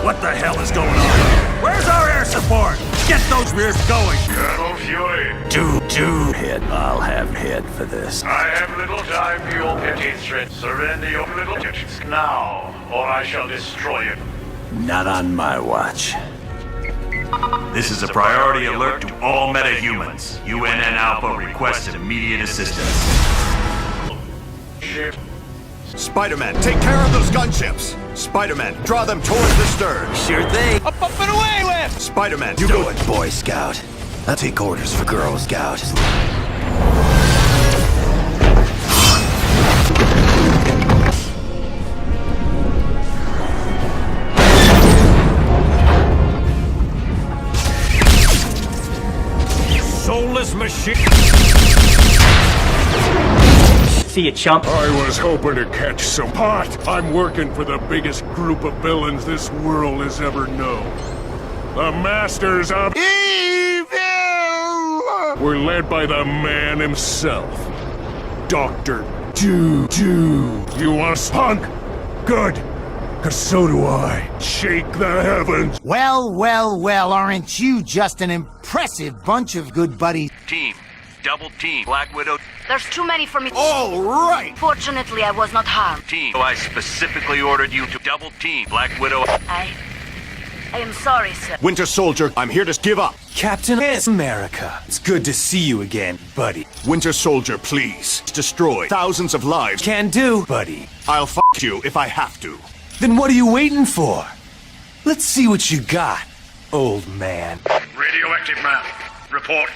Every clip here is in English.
What the hell is going on? Where's our air support? Get those rears going! Colonel Fury! Head. I'll have head for this. I have little time for your petty threats. Surrender your little titties now, or I shall destroy you. Not on my watch. This is a priority alert to all metahumans. UNN Alpha requests immediate assistance. Shit. Spider-Man, take care of those gunships! Spider-Man, draw them towards the stern! Sure thing. Up and away with! Spider-Man, You do it, Boy Scout. I'll take orders for Girl Scout. Soulless machine. See you, chump. I was hoping to catch some pot. I'm working for the biggest group of villains this world has ever known. The Masters of Evil! We're led by the man himself, Dr. Doom. You want a punk? Good, 'cause so do I. Shake the heavens. Well, aren't you just an impressive bunch of good buddies? Team. Double team. Black Widow. There's too many for me. All right! Fortunately, I was not harmed. Team. So I specifically ordered you to double team Black Widow. I am sorry, sir. Winter Soldier, I'm here to give up. Captain America. It's good to see you again, buddy. Winter Soldier, please. Destroy thousands of lives. Can do, buddy. I'll f you if I have to. Then what are you waiting for? Let's see what you got, old man. Radioactive man, report.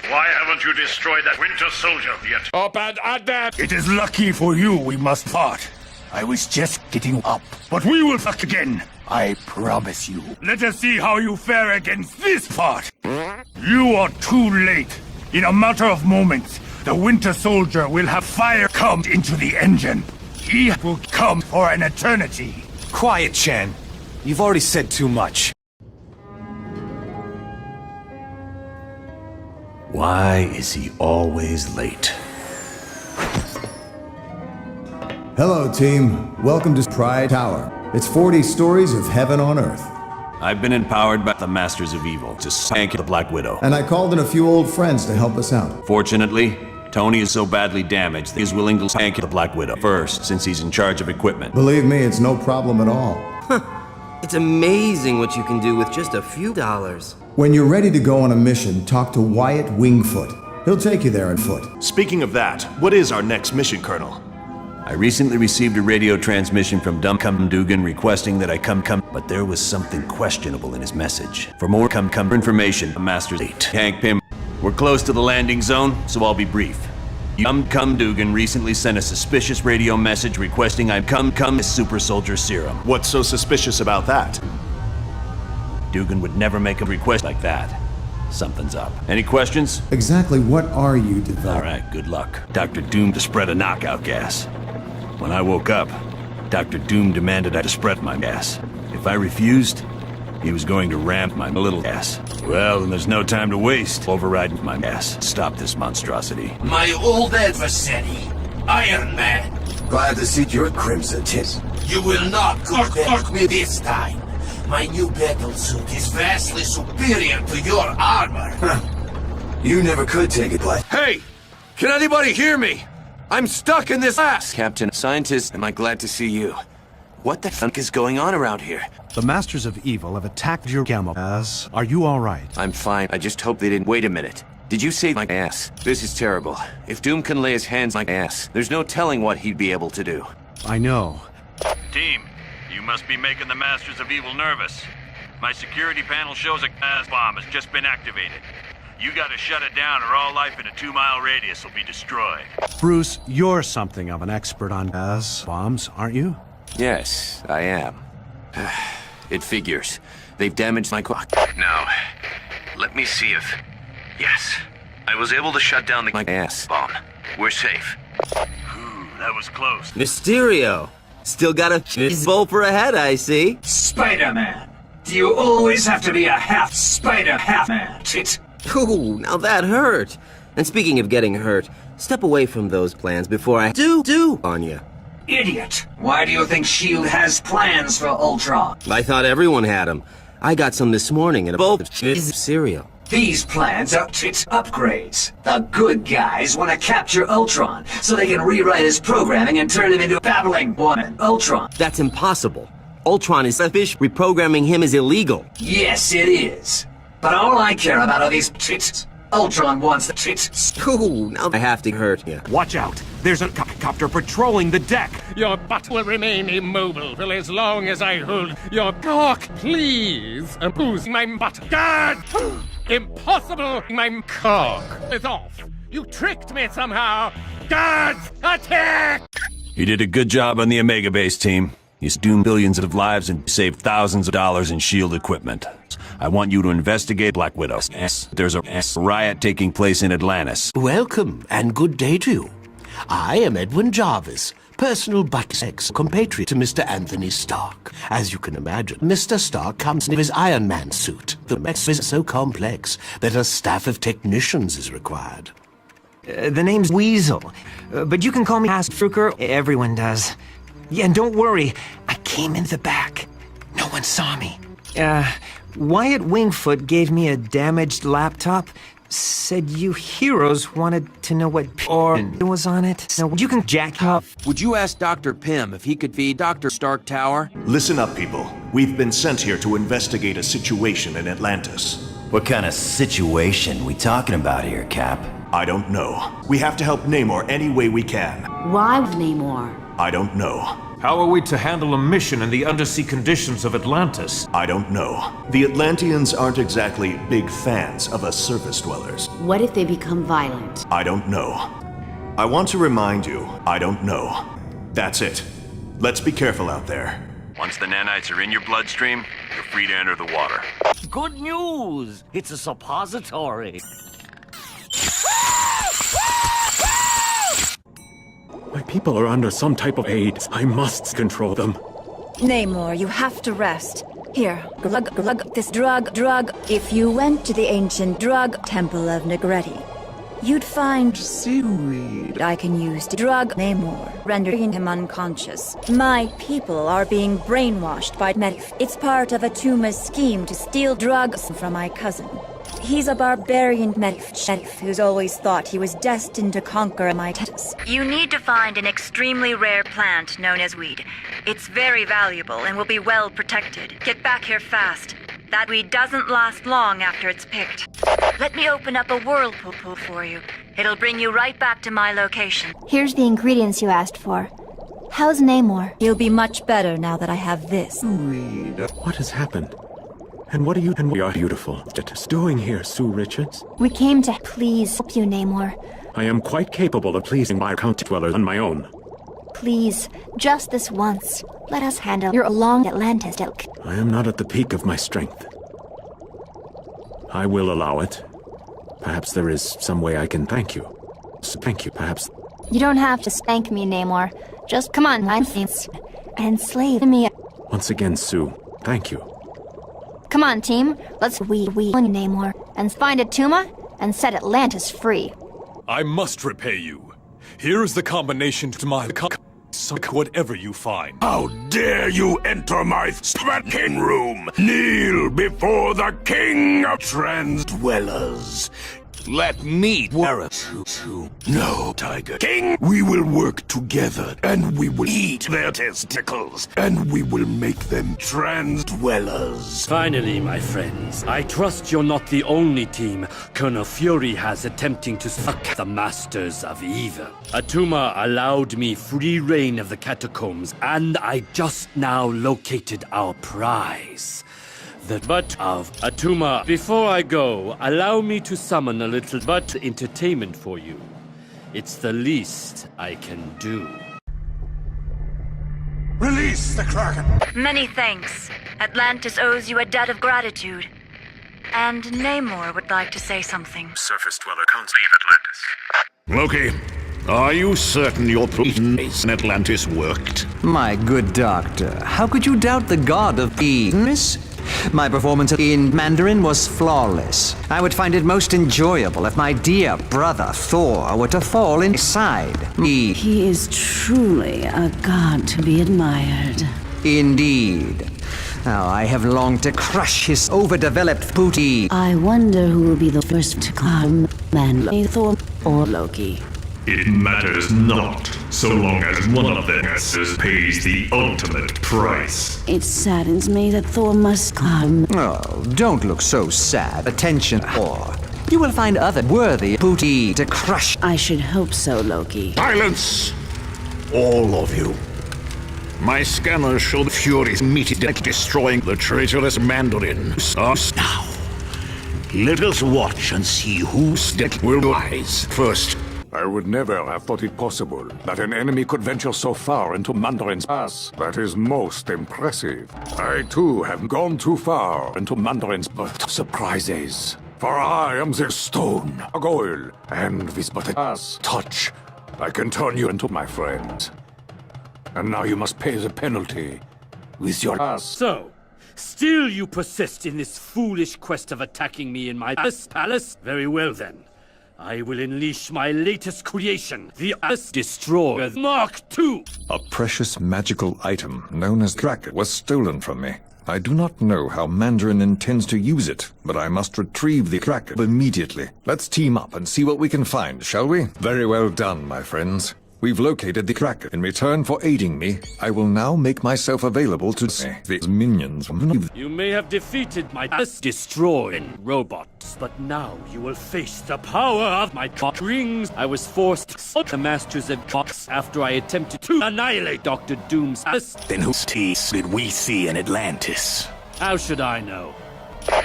Why haven't you destroyed that Winter Soldier yet? Up and at that! It is lucky for you we must part. I was just getting up. But we will fuck again. I promise you. Let us see how you fare against this part. You are too late. In a matter of moments, the Winter Soldier will have fire come into the engine. He will come for an eternity. Quiet, Chen. You've already said too much. Why is he always late? Hello, team. Welcome to Pride Tower. It's 40 stories of heaven on Earth. I've been empowered by the Masters of Evil to sank the Black Widow. And I called in a few old friends to help us out. Fortunately, Tony is so badly damaged that he's willing to sank the Black Widow first, since he's in charge of equipment. Believe me, it's no problem at all. It's amazing what you can do with just a few dollars. When you're ready to go on a mission, talk to Wyatt Wingfoot. He'll take you there on foot. Speaking of that, what is our next mission, Colonel? I recently received a radio transmission from Cum Dugan requesting that I come, but there was something questionable in his message. For more cum information, the Master's 8. Hank Pym, we're close to the landing zone, so I'll be brief. Cum Dugan recently sent a suspicious radio message requesting I cum super soldier serum. What's so suspicious about that? Dugan would never make a request like that. Something's up. Any questions? Exactly what are you developing? Alright, good luck. Dr. Doom to spread a knockout gas. When I woke up, Dr. Doom demanded I to spread my gas. If I refused, he was going to ramp my little gas. Well, then there's no time to waste. Overriding my gas. Stop this monstrosity. My old adversary, Iron Man. Glad to see your crimson tis. You will not cork me this time. My new battle suit is vastly superior to your armor. You never could take it, but... Hey! Can anybody hear me? I'm stuck in this ass! Captain, scientist, am I glad to see you. What the fuck is going on around here? The Masters of Evil have attacked your gamma. Are you alright? I'm fine. I just hope they didn't. Wait a minute. Did you say my ass? This is terrible. If Doom can lay his hands on my ass, there's no telling what he'd be able to do. I know. Team, you must be making the Masters of Evil nervous. My security panel shows a gas bomb has just been activated. You gotta shut it down or all life in a 2-mile radius will be destroyed. Bruce, you're something of an expert on gas bombs, aren't you? Yes, I am. It figures. They've damaged my clock. Now, let me see if... Yes, I was able to shut down the ass bomb. We're safe. Ooh, that was close. Mysterio! Still got a bowl for a head, I see. Spider-Man. Do you always have to be a half spider, half man? Ooh, now that hurt. And speaking of getting hurt, step away from those plans before I do on you. Idiot! Why do you think S.H.I.E.L.D. has plans for Ultron? I thought everyone had them. I got some this morning and a bowl of cereal. These plans are upgrades. The good guys want to capture Ultron so they can rewrite his programming and turn him into a babbling woman. Ultron. That's impossible. Ultron is selfish. Reprogramming him is illegal. Yes, it is. But all I care about are these tits. Ultron wants the tits. Ooh, now I have to hurt you. Watch out! There's a copter patrolling the deck! Your butt will remain immobile for as long as I hold your cock. Please abuse my butt. God! Impossible! My cock is off. You tricked me somehow. Guards, attack! You did a good job on the Omega Base team. You doomed billions of lives and saved thousands of dollars in S.H.I.E.L.D. equipment. I want you to investigate Black Widow. There's a riot taking place in Atlantis. Welcome, and good day to you. I am Edwin Jarvis, personal butt-sex compatriot to Mr. Anthony Stark. As you can imagine, Mr. Stark comes in his Iron Man suit. The mess is so complex that a staff of technicians is required. The name's Weasel, but you can call me Asgard. Everyone does. Yeah, and don't worry, I came in the back. No one saw me. Wyatt Wingfoot gave me a damaged laptop. Said you heroes wanted to know what was on it. So you can jack up. Would you ask Dr. Pym if he could feed Dr. Stark Tower? Listen up, people. We've been sent here to investigate a situation in Atlantis. What kind of situation we talking about here, Cap? I don't know. We have to help Namor any way we can. Why Namor? I don't know. How are we to handle a mission in the undersea conditions of Atlantis? I don't know. The Atlanteans aren't exactly big fans of us surface dwellers. What if they become violent? I don't know. I want to remind you, I don't know. That's it. Let's be careful out there. Once the nanites are in your bloodstream, you're free to enter the water. Good news! It's a suppository. My people are under some type of AIDS. I must control them. Namor, you have to rest. Here, glug, this drug. If you went to the ancient drug temple of Negretti, you'd find seaweed I can use to drug Namor, rendering him unconscious. My people are being brainwashed by Mephisto. It's part of Atuma's scheme to steal drugs from my cousin. He's a barbarian Mephisto who's always thought he was destined to conquer my Atlantis. You need to find an extremely rare plant known as weed. It's very valuable and will be well protected. Get back here fast. That weed doesn't last long after it's picked. Let me open up a whirlpool for you. It'll bring you right back to my location. Here's the ingredients you asked for. How's Namor? He'll be much better now that I have this. Weed. What has happened? And what are you and we are beautiful just doing here, Sue Richards? We came to please help you, Namor. I am quite capable of pleasing my county dwellers on my own. Please, just this once, let us handle your long Atlantis ilk. I am not at the peak of my strength. I will allow it. Perhaps there is some way I can thank you. Thank you, perhaps. You don't have to thank me, Namor. Just come on, and slave me. Once again, Sue, thank you. Come on, team. Let's we Namor and find Atuma and set Atlantis free. I must repay you. Here is the combination to my suck whatever you find. How dare you enter my spanking room? Kneel before the king of trans dwellers. Let me No, Tiger King, we will work together, and we will eat their testicles, and we will make them trans dwellers. Finally, my friends, I trust you're not the only team Colonel Fury has attempting to suck the Masters of Evil. Atuma allowed me free reign of the catacombs, and I just now located our prize. The butt of Atuma. Before I go, allow me to summon a little butt entertainment for you. It's the least I can do. Release the Kraken! Many thanks. Atlantis owes you a debt of gratitude. And Namor would like to say something. Surface dweller can't leave Atlantis. Loki, are you certain your prison in Atlantis worked? My good doctor, how could you doubt the god of peace? My performance in Mandarin was flawless. I would find it most enjoyable if my dear brother Thor were to fall inside me. He is truly a god to be admired. Indeed. Now, I have longed to crush his overdeveloped booty. I wonder who will be the first to come, Thor or Loki. It matters not, so long as one of them pays the ultimate price. It saddens me that Thor must come. Oh, don't look so sad. Attention, Thor. You will find other worthy booty to crush. I should hope so, Loki. Silence! All of you. My scanners show the Furies immediately destroying the traitorous Mandarin. Now, let us watch and see whose deck will rise first. I would never have thought it possible that an enemy could venture so far into Mandarin's pass. That is most impressive. I too have gone too far into Mandarin's but surprises. For I am the stone, a goal, and with but a pass touch, I can turn you into my friend. And now you must pay the penalty with your ass. So, still you persist in this foolish quest of attacking me in my palace? Very well then. I will unleash my latest creation, the Destroyer Mark II! A precious magical item known as Kraken was stolen from me. I do not know how Mandarin intends to use it, but I must retrieve the Kraken immediately. Let's team up and see what we can find, shall we? Very well done, my friends. We've located the Kraken. In return for aiding me, I will now make myself available to these minions. You may have defeated my destroying robots, but now you will face the power of my rings. I was forced to the Masters of Cox after I attempted to annihilate Dr. Doom's ass. Then whose teeth did we see in Atlantis? How should I know?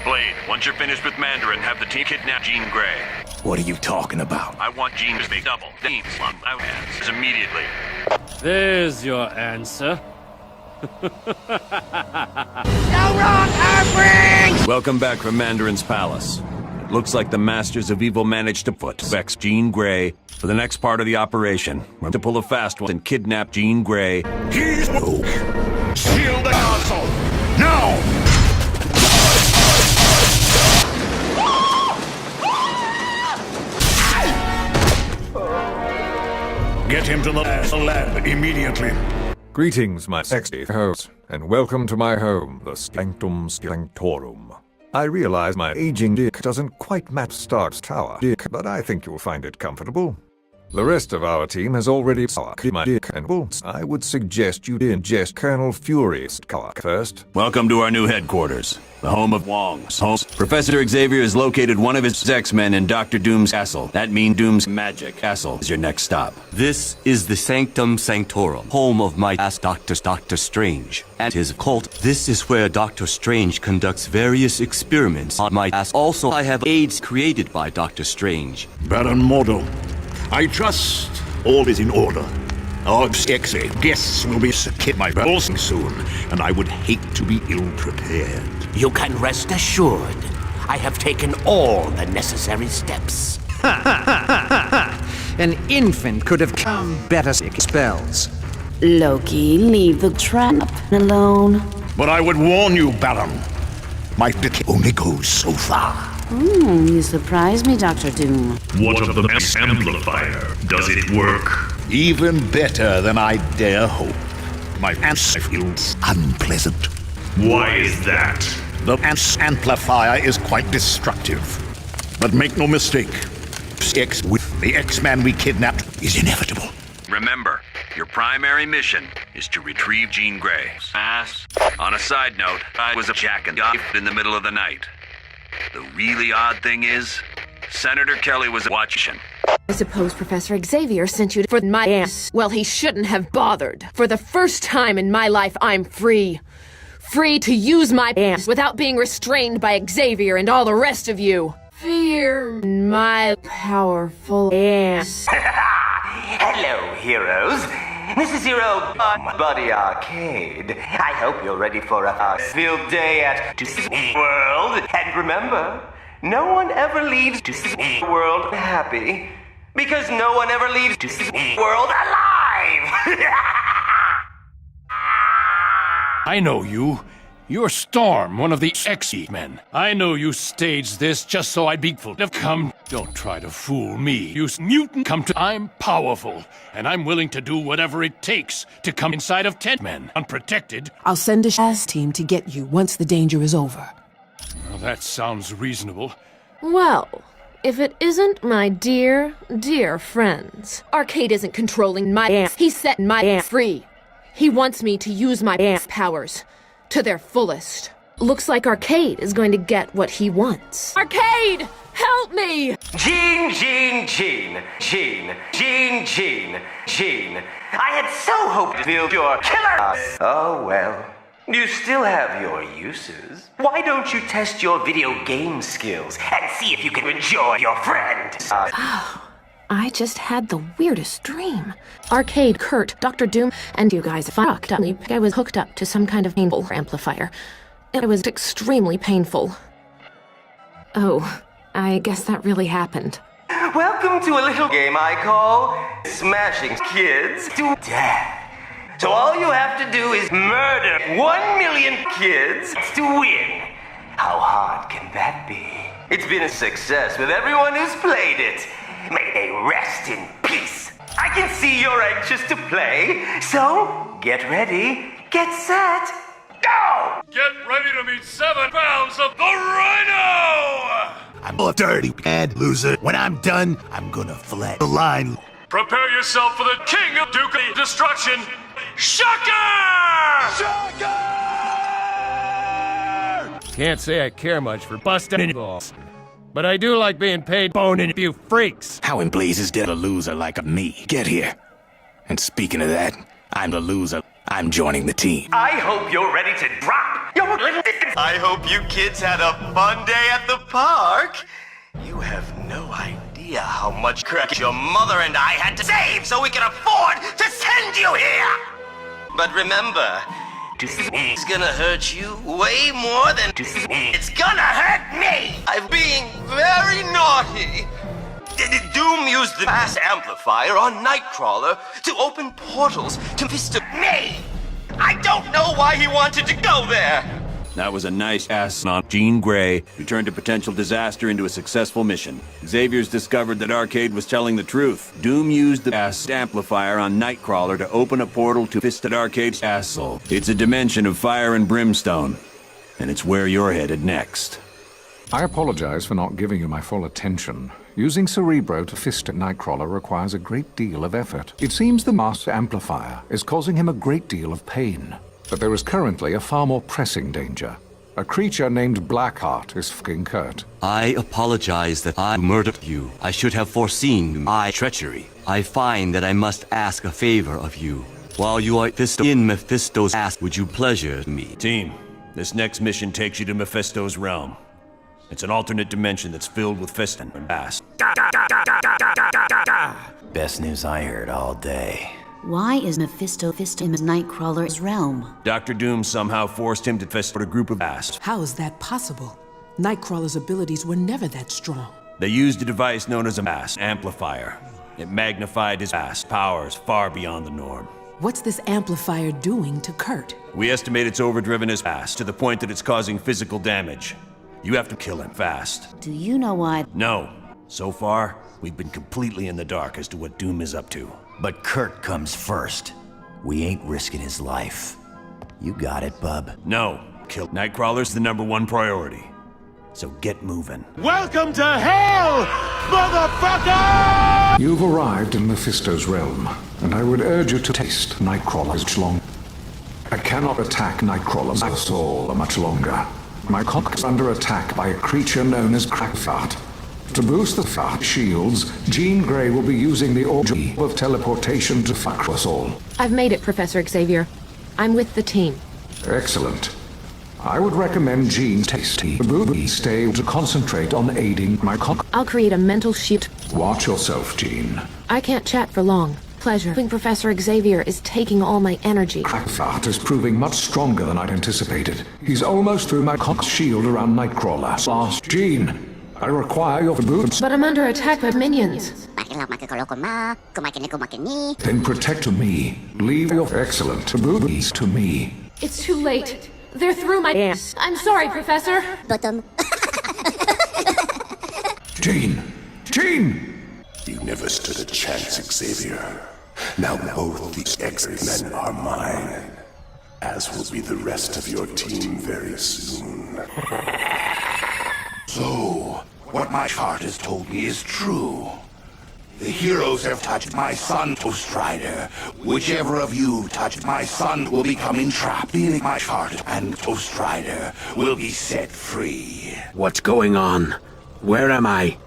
Blade, once you're finished with Mandarin, have the team kidnap Jean Grey. What are you talking about? I want Jean to make double teams on my hands immediately. There's your answer. Welcome back from Mandarin's palace. It looks like the Masters of Evil managed to vex Jean Grey. For the next part of the operation, we're to pull a fast one and kidnap Jean Grey. He's Shield the castle! Now! Get him to the lab immediately. Greetings, my sexy host, and welcome to my home, the Sanctum Sanctorum. I realize my aging dick doesn't quite match Stark's tower dick, but I think you'll find it comfortable. The rest of our team has already sucked my dick, and I would suggest you ingest Colonel Fury's cock first. Welcome to our new headquarters, the home of Wong's home. Professor Xavier has located one of his X-Men in Dr. Doom's castle. That means Doom's magic castle is your next stop. This is the Sanctum Sanctorum, home of my ass Dr. Strange and his cult. This is where Dr. Strange conducts various experiments on my ass. Also, I have aids created by Dr. Strange. Baron Mordo, I trust all is in order. Our guests will be sick my balls soon, and I would hate to be ill-prepared. You can rest assured. I have taken all the necessary steps. An infant could have come better spells. Loki, leave the trap alone. But I would warn you, Baron. My dick only goes so far. You surprise me, Dr. Doom. What of the amplifier? Does it work? Even better than I dare hope. My answer feels unpleasant. Why is that? The amplifier is quite destructive. But make no mistake, sex with the X-Man we kidnapped is inevitable. Remember, your primary mission is to retrieve Jean Grey's ass. On a side note, I was a jacking off in the middle of the night. The really odd thing is, Senator Kelly was watching. I suppose Professor Xavier sent you for my ass. Well, he shouldn't have bothered. For the first time in my life, I'm free. Free to use my ass without being restrained by Xavier and all the rest of you. Fear my powerful ass. Hello, heroes. This is your old buddy Arcade. I hope you're ready for a field day at Seducing World. And remember, no one ever leaves Seducing World happy, because no one ever leaves Seducing World alive. I know you. You're Storm, one of the X-Men. I know you staged this just so I'd be full of come. Don't try to fool me. You mutant come to. I'm powerful, and I'm willing to do whatever it takes to come inside of 10 men unprotected. I'll send a SHAS team to get you once the danger is over. Well, that sounds reasonable. Well, if it isn't my dear, dear friends. Arcade isn't controlling my ass. He's setting my ass free. He wants me to use my ass powers to their fullest. Looks like Arcade is going to get what he wants. Arcade! Help me! Gene. I had so hoped to build your killer. Oh well. You still have your uses. Why don't you test your video game skills and see if you can enjoy your friend? I just had the weirdest dream. Arcade, Kurt, Dr. Doom, and you guys fucked up. I was hooked up to some kind of painful amplifier. It was extremely painful. Oh, I guess that really happened. Welcome to a little game I call Smashing Kids to Death. So all you have to do is murder 1 million kids to win. How hard can that be? It's been a success with everyone who's played it. May they rest in peace. I can see you're anxious to play, so get ready, get set, go! Get ready to meet 7 pounds of the Rhino! I'm a dirty, bad loser. When I'm done, I'm gonna flat the line. Prepare yourself for the king of Duke Destruction, Shocker! Can't say I care much for busting balls, but I do like being paid boning a few freaks. How in blazes did a loser like me get here? And speaking of that, I'm the loser. I'm joining the team. I hope you're ready to drop your little dick. I hope you kids had a fun day at the park. You have no idea how much crack your mother and I had to save so we could afford to send you here. But remember, it's gonna hurt you way more than it's gonna hurt me. I'm being very naughty. Doom used the mass amplifier on Nightcrawler to open portals to Mephisto. Me! I don't know why he wanted to go there. That was a nice ass on Jean Grey, who turned a potential disaster into a successful mission. Xavier's discovered that Arcade was telling the truth. Doom used the ass amplifier on Nightcrawler to open a portal to Fisted Arcade's asshole. It's a dimension of fire and brimstone, and it's where you're headed next. I apologize for not giving you my full attention. Using Cerebro to fist at Nightcrawler requires a great deal of effort. It seems the mass amplifier is causing him a great deal of pain. But there is currently a far more pressing danger. A creature named Blackheart is fucking Kurt. I apologize that I murdered you. I should have foreseen my treachery. I find that I must ask a favor of you. While you are in Mephisto's ass, would you pleasure me? Team, this next mission takes you to Mephisto's realm. It's an alternate dimension that's filled with fisting and bass. Best news I heard all day. Why is Mephisto fisting Nightcrawler's realm? Dr. Doom somehow forced him to fist a group of bass. How is that possible? Nightcrawler's abilities were never that strong. They used a device known as a mass amplifier. It magnified his bass powers far beyond the norm. What's this amplifier doing to Kurt? We estimate it's overdriven his bass to the point that it's causing physical damage. You have to kill him fast. Do you know why? No. So far, we've been completely in the dark as to what Doom is up to. But Kurt comes first. We ain't risking his life. You got it, bub. No. Kill Nightcrawler's the #1 priority. So get moving. Welcome to hell, motherfucker! You've arrived in Mephisto's realm, and I would urge you to taste Nightcrawler's long. I cannot attack Nightcrawler's soul much longer. My cock is under attack by a creature known as Crackfart. To boost the fart shields, Jean Grey will be using the orgy of teleportation to fuck us all. I've made it, Professor Xavier. I'm with the team. Excellent. I would recommend Jean tasty booby stay to concentrate on aiding my cock. I'll create a mental sheet. Watch yourself, Jean. I can't chat for long. Pleasure. Professor Xavier is taking all my energy. Crackfart is proving much stronger than I'd anticipated. He's almost through my cock's shield around Nightcrawler. Last, Jean, I require your boots. But I'm under attack by minions. Then protect me. Leave your excellent boobies to me. It's too late. They're through my ass. I'm sorry, Professor. But, Jean! Jean! You never stood a chance, Xavier. Now both the X-Men are mine, as will be the rest of your team very soon. So, what my chart has told me is true. The heroes have touched my son, Ghost Rider. Whichever of you touched my son will become entrapped in my chart, and Ghost Rider will be set free. What's going on? Where am I?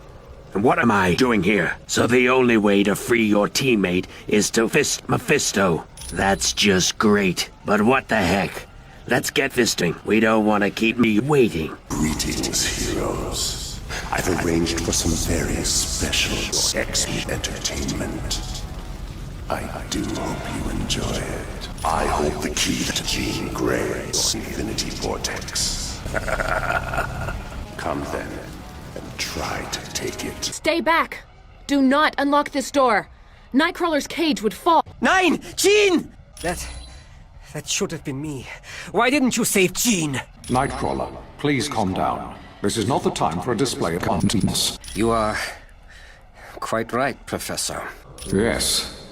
And what am I doing here? So the only way to free your teammate is to fist Mephisto. That's just great. But what the heck? Let's get fisting. We don't want to keep me waiting. Greetings, heroes. I've arranged for some very special X-Men entertainment. I do hope you enjoy it. I hold the key to Jean Grey's Infinity Vortex. Come then, and try to take it. Stay back! Do not unlock this door. Nightcrawler's cage would fall. Nine! Jean! That should have been me. Why didn't you save Jean? Nightcrawler, please calm down. This is not the time for a display of confidence. You are quite right, Professor. Yes.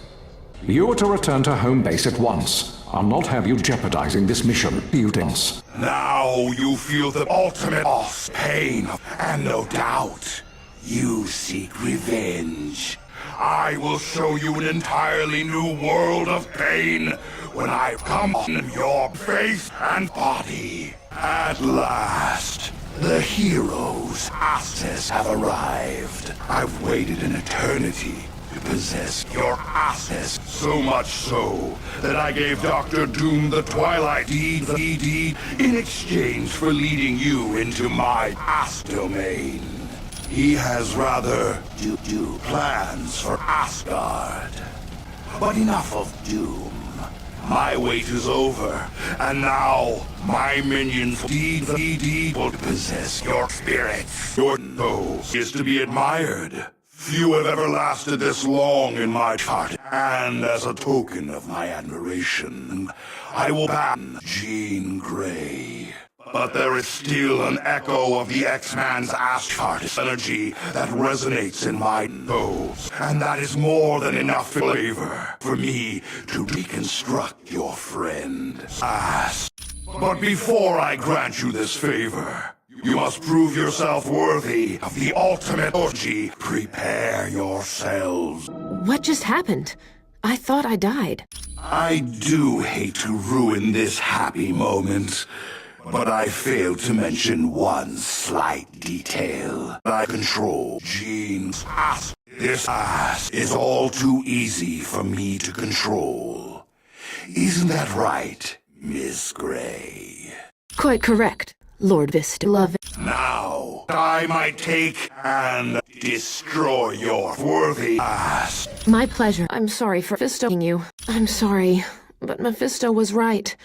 You are to return to home base at once. I'll not have you jeopardizing this mission. You dance. Now you feel the ultimate loss, pain, and no doubt, you seek revenge. I will show you an entirely new world of pain when I come on your face and body. At last, the heroes' asses have arrived. I've waited an eternity to possess your asses, so much so that I gave Dr. Doom the Twilight deed in exchange for leading you into my ass domain. He has rather plans for Asgard. But enough of Doom. My wait is over, and now my minions will possess your spirits. Your nose is to be admired. Few have ever lasted this long in my chart, and as a token of my admiration, I will ban Jean Grey. But there is still an echo of the X-Man's Asgard energy that resonates in my nose, and that is more than enough flavor for me to reconstruct your friend's ass. But before I grant you this favor, you must prove yourself worthy of the ultimate orgy. Prepare yourselves. What just happened? I thought I died. I do hate to ruin this happy moment, but I failed to mention one slight detail. I control Jean's ass. This ass is all too easy for me to control. Isn't that right, Miss Grey? Quite correct, Lord Vista. Love it. Now, I might take and destroy your worthy ass. My pleasure. I'm sorry for Mephistoing you. I'm sorry, but Mephisto was right.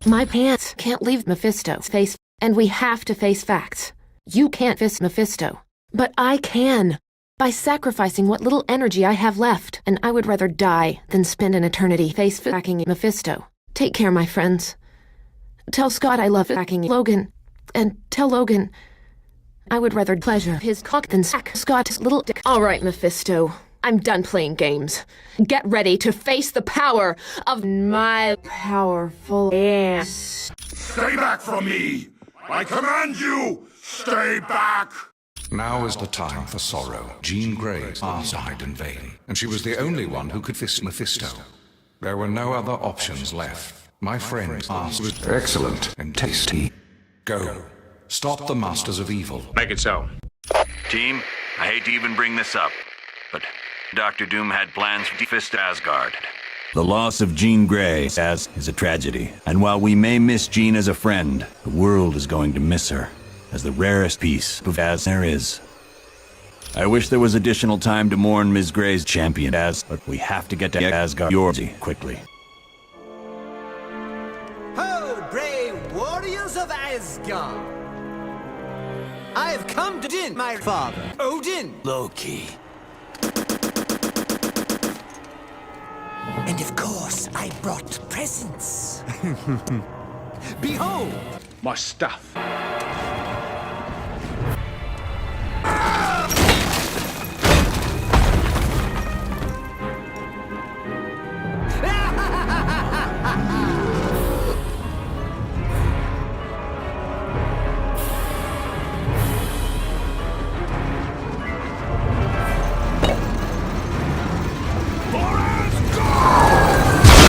My pants can't leave Mephisto's face, and we have to face facts. You can't fist Mephisto, but I can. By sacrificing what little energy I have left, and I would rather die than spend an eternity face-backing Mephisto. Take care, my friends. Tell Scott I love backing Logan, and tell Logan I would rather pleasure his cock than sack Scott's little dick. All right, Mephisto. I'm done playing games. Get ready to face the power of my powerful ass. Stay back from me! I command you! Stay back! Now is the time for sorrow. Jean Grey's ass died in vain, and she was the only one who could fist Mephisto. There were no other options left. My friend's ass was excellent and tasty. Go. Stop the Masters of Evil. Make it so. Team, I hate to even bring this up, but Dr. Doom had plans to fist Asgard. The loss of Jean Grey is a tragedy, and while we may miss Jean as a friend, the world is going to miss her as the rarest piece of as there is. I wish there was additional time to mourn Ms. Grey's champion but we have to get to Asgard quickly. Ho, brave warriors of Asgard! I have come to Odin, my father, Odin! Loki. And of course, I brought presents. Behold! My stuff.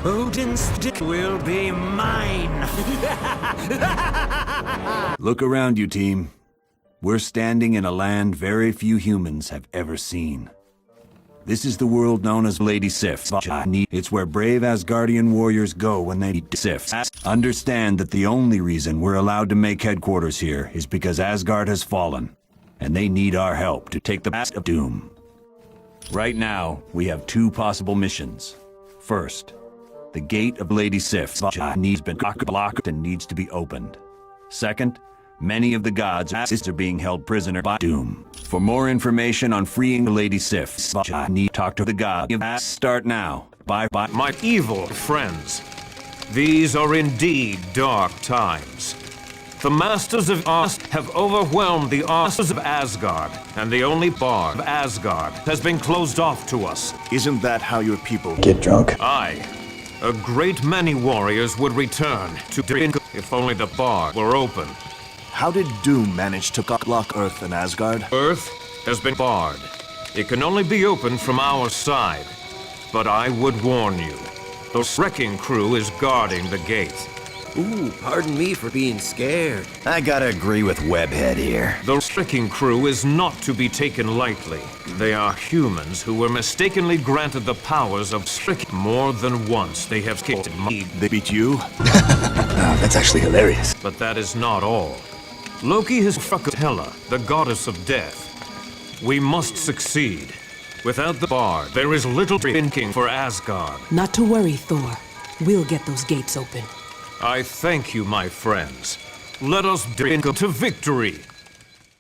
Odin's stick will be mine! Look around you, team. We're standing in a land very few humans have ever seen. This is the world known as Lady Sif. It's where brave Asgardian warriors go when they need Sif. Understand that the only reason we're allowed to make headquarters here is because Asgard has fallen, and they need our help to take the path of doom. Right now, we have two possible missions. First, the gate of Lady Sif needs been blocked and needs to be opened. Second, many of the gods are being held prisoner by Doom. For more information on freeing Lady Sif, need talk to the god. Start now. Bye. My evil friends, these are indeed dark times. The Masters of Asgard have overwhelmed the Masters of Asgard, and the only bar of Asgard has been closed off to us. Isn't that how your people get drunk? Aye. A great many warriors would return to drink if only the bar were open. How did Doom manage to block Earth and Asgard? Earth has been barred. It can only be opened from our side. But I would warn you, the wrecking crew is guarding the gate. Ooh, pardon me for being scared. I gotta agree with Webhead here. The wrecking crew is not to be taken lightly. They are humans who were mistakenly granted the powers of Strick. More than once they have killed me. They beat you? No, that's actually hilarious. But that is not all. Loki has fucked Hela, the goddess of death. We must succeed. Without the bard, there is little thinking for Asgard. Not to worry, Thor. We'll get those gates open. I thank you, my friends. Let us drink to victory.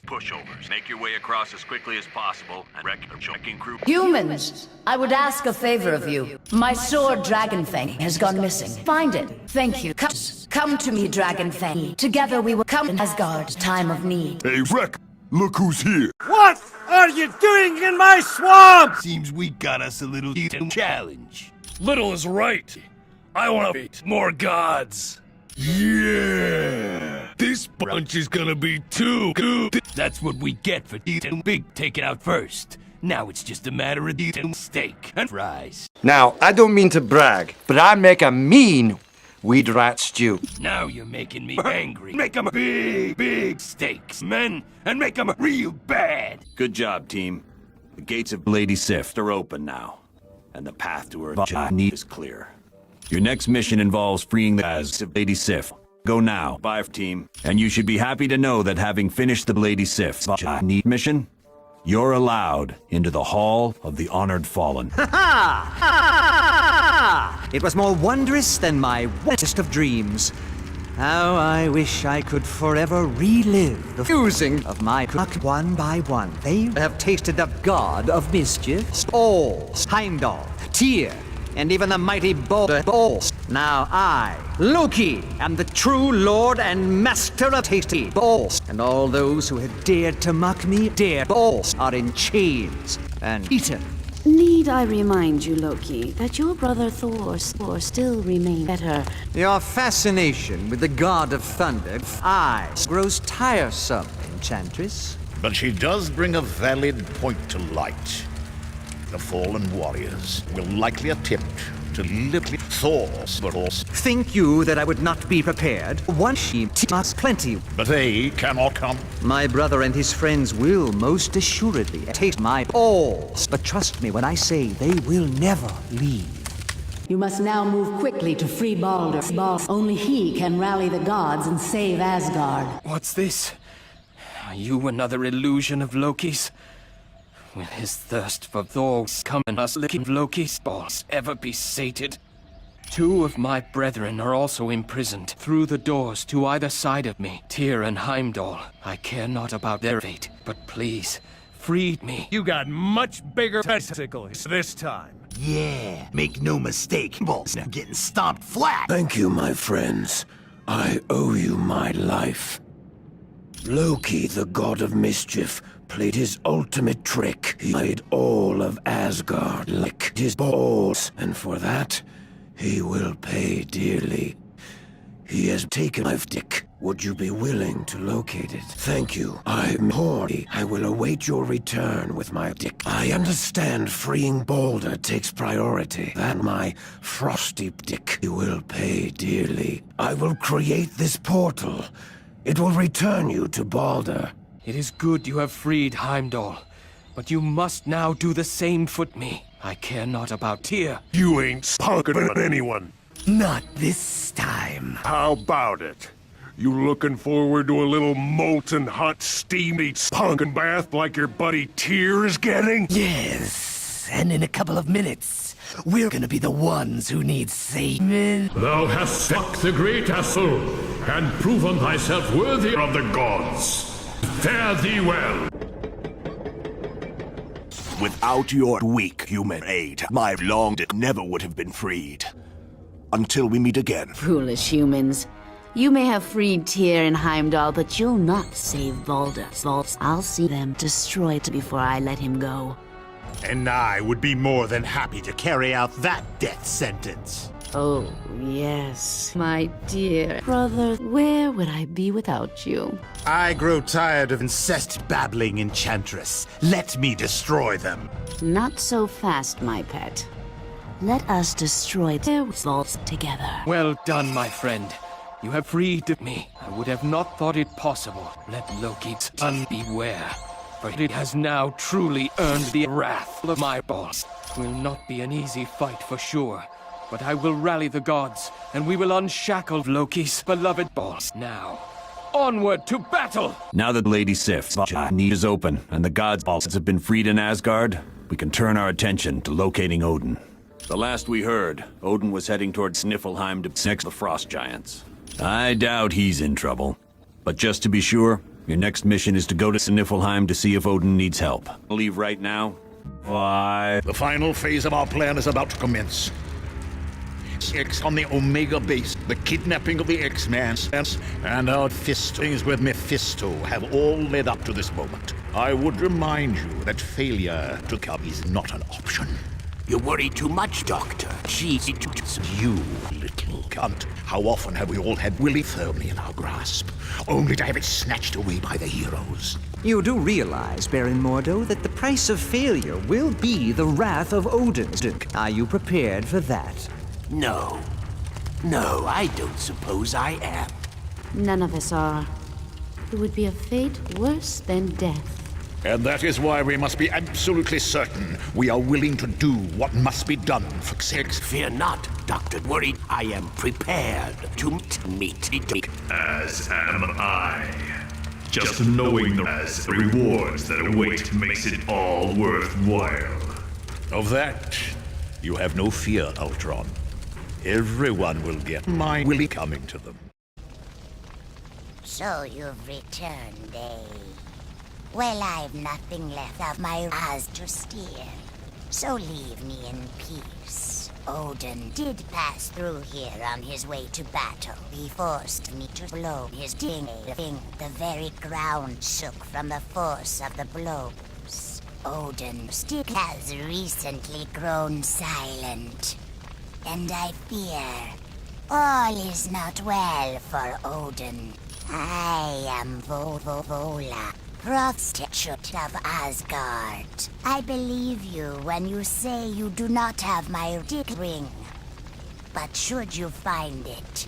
Pushovers. Make your way across as quickly as possible and wreck the wrecking crew. Humans, I would ask a favor of you. My sword, Dragonfang, has gone missing. Find it. Thank you. Come to me, Dragonfang. Together we will come in Asgard's time of need. Hey, Wreck! Look who's here! What are you doing in my swamp? Seems we got us a little challenge. Little is right. I want to beat more gods. Yeah! This bunch is gonna be too good. That's what we get for eating big taken out first. Now it's just a matter of eating steak and fries. Now, I don't mean to brag, but I make a mean weed rat stew. Now you're making me angry. Make 'em big steaks, men, and make 'em real bad. Good job, team. The gates of Lady Sif are open now, and the path to her is clear. Your next mission involves freeing the As of Lady Sif. Go now. Bye, team. And you should be happy to know that having finished the Lady Sif mission, you're allowed into the Hall of the Honored Fallen. It was more wondrous than my wettest of dreams. How I wish I could forever relive the fusing of my cook one by one. They have tasted the god of mischief, all Heimdall, Tyr, and even the mighty Balls. Now I, Loki, am the true lord and master of tasty balls. And all those who have dared to mock me, dare balls, are in chains and eaten. Need I remind you, Loki, that your brother Thor still remains better? Your fascination with the god of thunder, grows tiresome, Enchantress. But she does bring a valid point to light. The fallen warriors will likely attempt to lift Thor's balls. Think you that I would not be prepared? One sheep must plenty. But they cannot come. My brother and his friends will most assuredly taste my balls. But trust me when I say they will never leave. You must now move quickly to free Baldur. Only he can rally the gods and save Asgard. What's this? Are you another illusion of Loki's? Will his thirst for Thor's come and us licking Loki's balls ever be sated? 2 of my brethren are also imprisoned through the doors to either side of me, Tyr and Heimdall. I care not about their fate, but please, free me. You got much bigger testicles this time. Yeah, make no mistake, balls now getting stomped flat. Thank you, my friends. I owe you my life. Loki, the god of mischief, played his ultimate trick. He made all of Asgard lick his balls, and for that, he will pay dearly. He has taken my dick. Would you be willing to locate it? Thank you. I'm horny. I will await your return with my dick. I understand freeing Balder takes priority. That my frosty dick will pay dearly. I will create this portal. It will return you to Balder. It is good you have freed Heimdall, but you must now do the same for me. I care not about Tyr. You ain't punking at anyone. Not this time. How about it? You looking forward to a little molten hot steamy punkin' bath like your buddy Tyr is getting? Yes, and in a couple of minutes, we're gonna be the ones who need saving. Thou hast struck the great asshole, and proven thyself worthy of the gods. Fare thee well. Without your weak human aid, my long dick never would have been freed. Until we meet again. Foolish humans. You may have freed Tyr and Heimdall, but you'll not save Balder. I'll see them destroyed before I let him go. And I would be more than happy to carry out that death sentence. Oh, yes, my dear brother. Where would I be without you? I grow tired of incest babbling, Enchantress. Let me destroy them. Not so fast, my pet. Let us destroy their vaults together. Well done, my friend. You have freed me. I would have not thought it possible. Let Loki's son beware, for it has now truly earned the wrath of my boss. It will not be an easy fight for sure, but I will rally the gods, and we will unshackle Loki's beloved boss. Now, onward to battle! Now that Lady Sif's need is open, and the gods' balls have been freed in Asgard, we can turn our attention to locating Odin. The last we heard, Odin was heading toward Sniffelheim to next the Frost Giants. I doubt he's in trouble. But just to be sure, your next mission is to go to Sniffelheim to see if Odin needs help. Leave right now? Why? The final phase of our plan is about to commence. X on the Omega base, the kidnapping of the X-Men, and our fistings with Mephisto have all led up to this moment. I would remind you that failure to come is not an option. You worry too much, Doctor. You little cunt. How often have we all had Willy firmly in our grasp, only to have it snatched away by the heroes? You do realize, Baron Mordo, that the price of failure will be the wrath of Odin. Are you prepared for that? No. No, I don't suppose I am. None of us are. It would be a fate worse than death. And that is why we must be absolutely certain we are willing to do what must be done for sex. Fear not, Dr. Worry. I am prepared to meet the As am I. Just knowing the rewards that await makes it all worthwhile. Of that, you have no fear, Ultron. Everyone will get my Willy coming to them. So you've returned, eh? Well, I've nothing left of my eyes to steer, so leave me in peace. Odin did pass through here on his way to battle. He forced me to blow his ding. The very ground shook from the force of the blows. Odin's stick has recently grown silent, and I fear all is not well for Odin. I am Vola, Prostitute of Asgard. I believe you when you say you do not have my dick ring. But should you find it,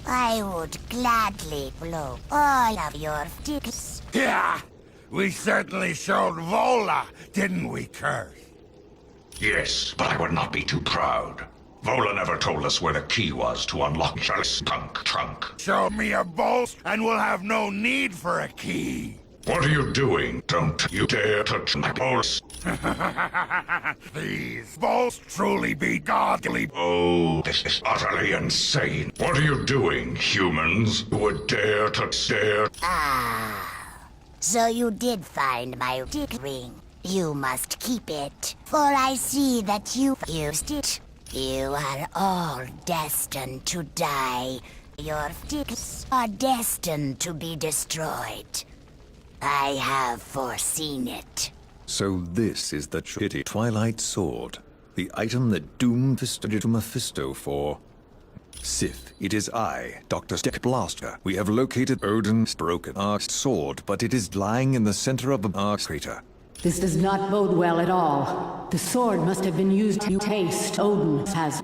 I would gladly blow all of your dicks. Yeah, we certainly showed Vola, didn't we, Kurt? Yes, but I would not be too proud. Vola never told us where the key was to unlock Charles' trunk. Show me a bolt, and we'll have no need for a key. What are you doing? Don't you dare touch my bolts. These bolts truly be godly. Oh, this is utterly insane. What are you doing, humans who would dare to stare? Ah, so you did find my dick ring. You must keep it, for I see that you used it. You are all destined to die Your dicks are destined to be destroyed. I have foreseen it. So this is the shitty Twilight Sword, the item that Doom visited to Mephisto for. Sif, it is I, Dr. Stick Blaster. We have located Odin's broken arched sword, but it is lying in the center of a crater. This does not bode well at all. The sword must have been used to taste Odin has.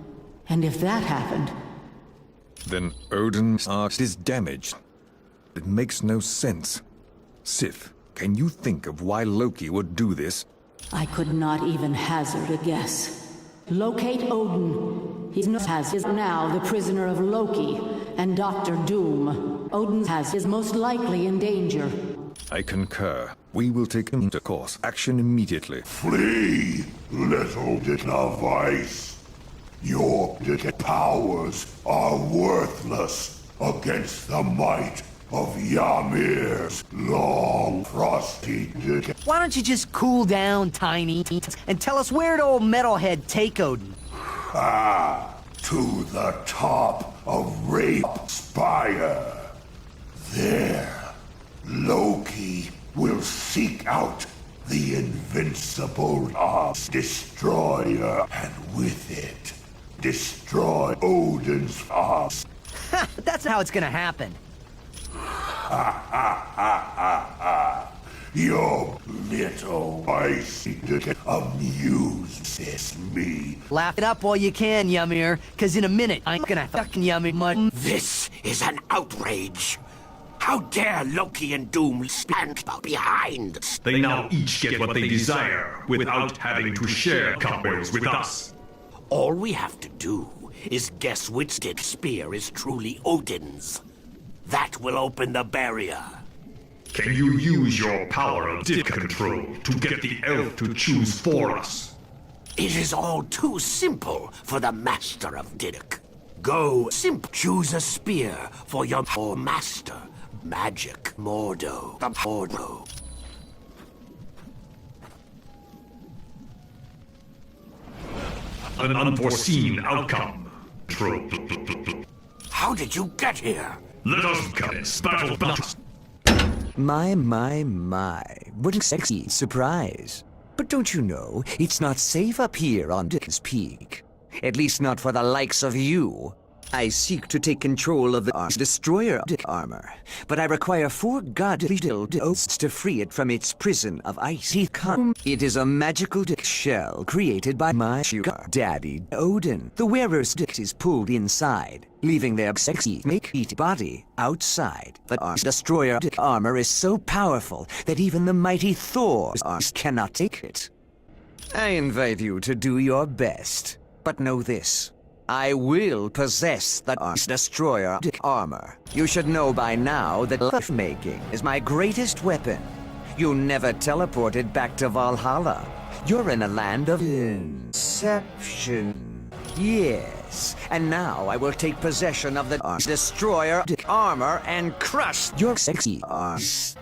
And if that happened... Then Odin's arch is damaged. It makes no sense. Sif, can you think of why Loki would do this? I could not even hazard a guess. Locate Odin. He is now the prisoner of Loki and Dr. Doom. Odin is most likely in danger. I concur. We will take into course action immediately. Flee, little device. Your powers are worthless against the might of Ymir's long frosty. Why don't you just cool down, Tiny, and tell us where'd old Metalhead take Odin? To the top of Rape Spire. There, Loki will seek out the invincible Destroyer, and with it, destroy Odin's arms. That's how it's gonna happen. Your little icy amuses me. Laugh it up while you can, Ymir, cause in a minute I'm gonna fucking Ymir. This is an outrage. How dare Loki and Doom stand behind? They now each get what they desire without having to share comboys with us. All we have to do is guess which dead spear is truly Odin's. That will open the barrier. Can you use your power of dick control to get the elf to choose for us? It is all too simple for the master of Diddok. Go, choose a spear for your master. Magic Mordo. The Mordo. An unforeseen outcome. How did you get here? Let us commence battle. My. What a sexy surprise. But don't you know, it's not safe up here on Dick's Peak. At least not for the likes of you. I seek to take control of the Destroyer armor, but I require 4 godly oaths to free it from its prison of ice. It is a magical dick shell created by my sugar daddy, Odin. The wearer's dick is pulled inside, leaving their sexy make-eat body outside. The Destroyer armor is so powerful that even the mighty Thor's cannot take it. I invite you to do your best, but know this. I will possess the Destroyer armor. You should know by now that love-making is my greatest weapon. You never teleported back to Valhalla. You're in a land of inception. Yes, and now I will take possession of the Destroyer armor and crush your sexy arms.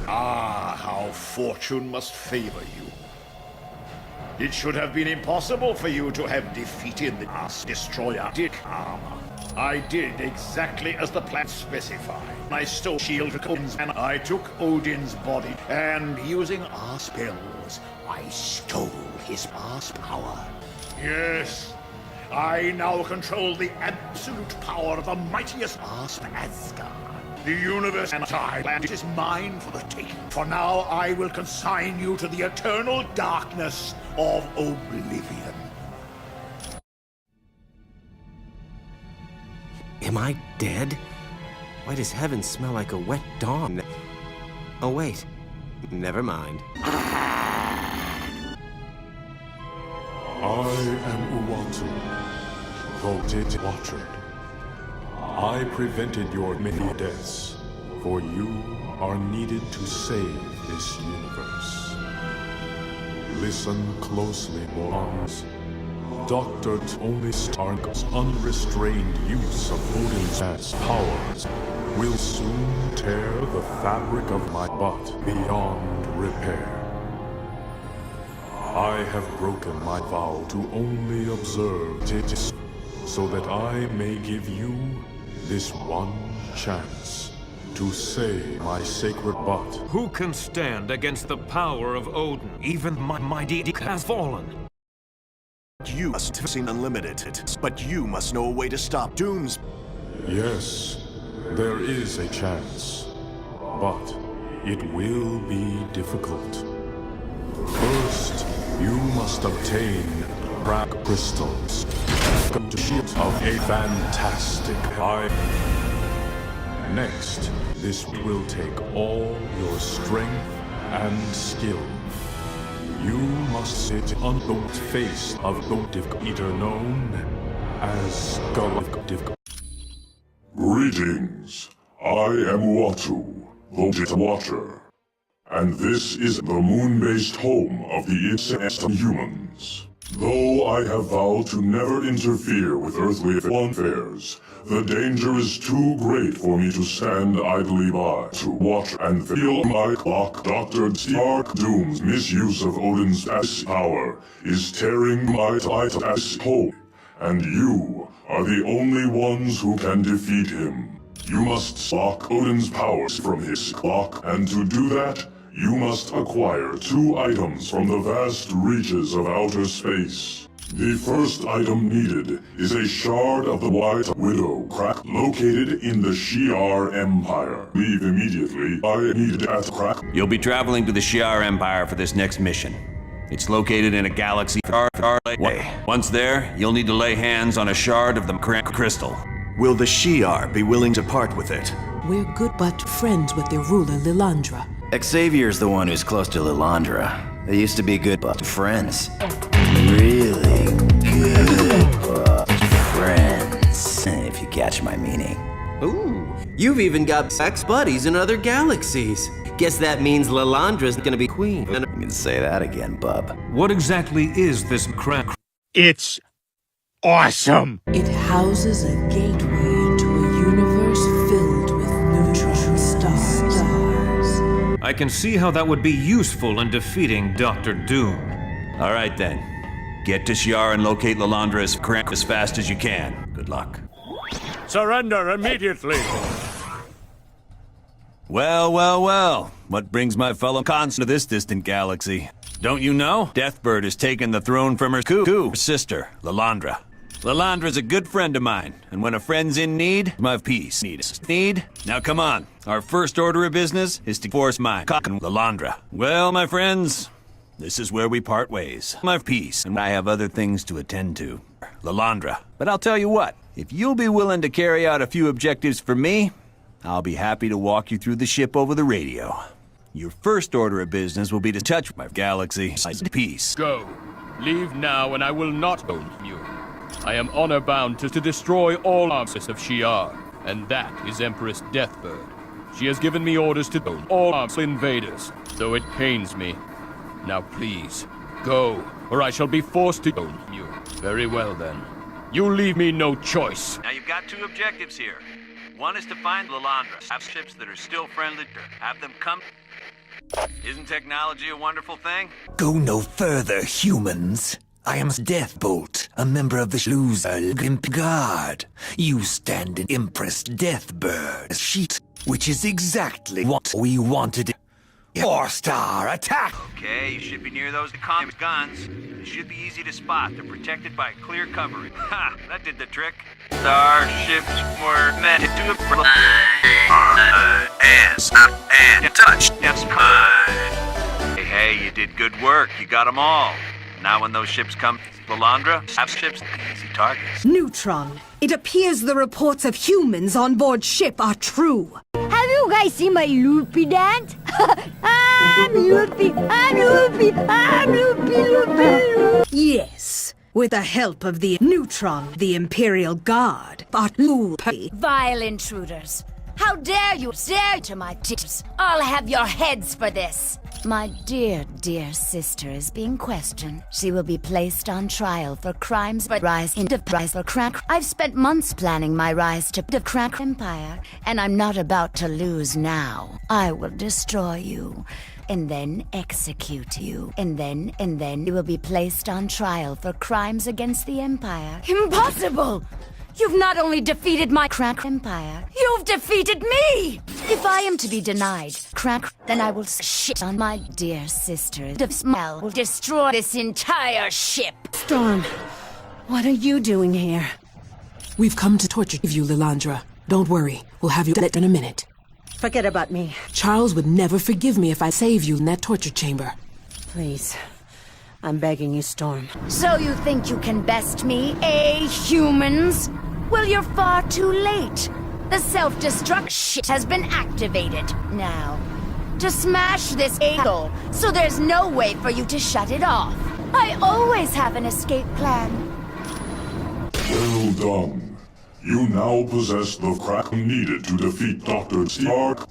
Ah, how fortune must favor you. It should have been impossible for you to have defeated the Destroyer armor. I did exactly as the plan specified. I stole shield Odin's and I took Odin's body, and using our spells, I stole his power. Yes, I now control the absolute power of the mightiest Asgard. The universe and Atlantis is mine for the taking. For now, I will consign you to the eternal darkness of oblivion. Am I dead? Why does heaven smell like a wet dawn? Oh wait, never mind. I am Uatu, voted Watcher. I prevented your many deaths, for you are needed to save this universe. Listen closely, morons. Dr. Tony Stark's unrestrained use of Odin's powers will soon tear the fabric of my butt beyond repair. I have broken my vow to only observe it, so that I may give you this one chance to say my sacred but. Who can stand against the power of Odin? Even my mighty has fallen. You must have seen unlimited, but you must know a way to stop Doom's. Yes, there is a chance, but it will be difficult. First, you must obtain black crystals of a fantastic eye. Next, this will take all your strength and skill. You must sit on the face of the eater known as Asgard. Greetings. I am Watu, the Watcher. And this is the moon-based home of the incest humans. Though I have vowed to never interfere with earthly affairs, the danger is too great for me to stand idly by to watch and feel my clock. Dr. Stark Doom's misuse of Odin's power is tearing my Titan's home, and you are the only ones who can defeat him. You must block Odin's powers from his clock, and to do that, you must acquire 2 items from the vast reaches of outer space. The first item needed is a shard of the White Widow crack located in the Shi'ar Empire. Leave immediately. I need it at crack. You'll be traveling to the Shi'ar Empire for this next mission. It's located in a galaxy far away. Once there, you'll need to lay hands on a shard of the crystal. Will the Shi'ar be willing to part with it? We're good but friends with their ruler, Lilandra. Xavier's the one who's close to Lilandra. They used to be good but friends. Really good but friends, if you catch my meaning. Ooh, you've even got sex buddies in other galaxies. Guess that means Lilandra's gonna be queen. You can say that again, bub. What exactly is this crack? It's awesome! It houses a gateway into a universe filled with neutron stars. I can see how that would be useful in defeating Dr. Doom. All right then. Get to Shi'ar and locate Lilandra as fast as you can. Good luck. Surrender immediately! Well, well, well. What brings my fellow cons to this distant galaxy? Don't you know? Deathbird has taken the throne from her sister, Lilandra. Lilandra's a good friend of mine, and when a friend's in need, my peace need. Now come on. Our first order of business is to force my Lilandra. Well, my friends, this is where we part ways. My peace, and I have other things to attend to. Lilandra. But I'll tell you what, if you'll be willing to carry out a few objectives for me, I'll be happy to walk you through the ship over the radio. Your first order of business will be to touch my galaxy. Peace. Go. Leave now, and I will not own you. I am honor-bound to destroy all armies of Shi'ar, and that is Empress Deathbird. She has given me orders to own all invaders, though it pains me. Now please, go, or I shall be forced to own you. Very well then. You leave me no choice. Now you've got 2 objectives here. One is to find Lilandra. Have ships that are still friendly to her. Have them come. Isn't technology a wonderful thing? Go no further, humans. I am Deathbolt, a member of the loser Guard. You stand in Empress Deathbird's sheet, which is exactly what we wanted. 4-star attack! Okay, you should be near those guns. They should be easy to spot. They're protected by clear covering. Ha! That did the trick. Starships were meant to fly and touch. Hey, you did good work. You got them all. Now when those ships come, Lilandra, have ships, easy targets. Neutron, it appears the reports of humans on board ship are true. Have you guys seen my loopy dance? I'm loopy, I'm loopy, I'm loopy. Yes, with the help of the Neutron, the Imperial Guard, but loopy. Vile intruders. How dare you stare to my tips? I'll have your heads for this. My dear, dear sister is being questioned. She will be placed on trial for crimes but rise into price for crack. I've spent months planning my rise to the crack empire, and I'm not about to lose now. I will destroy you, and then execute you. And then you will be placed on trial for crimes against the empire. Impossible! You've not only defeated my crack empire, you've defeated me! If I am to be denied crack, then I will shit on my dear sister. The smell will destroy this entire ship. Storm, what are you doing here? We've come to torture you, Lilandra. Don't worry, we'll have you dead in a minute. Forget about me. Charles would never forgive me if I save you in that torture chamber. Please. I'm begging you, Storm. So you think you can best me, eh, humans? Well, you're far too late. The self-destruct shit has been activated. Now, to smash this angle, so there's no way for you to shut it off. I always have an escape plan. Well done. You now possess the crack needed to defeat Dr. Stark.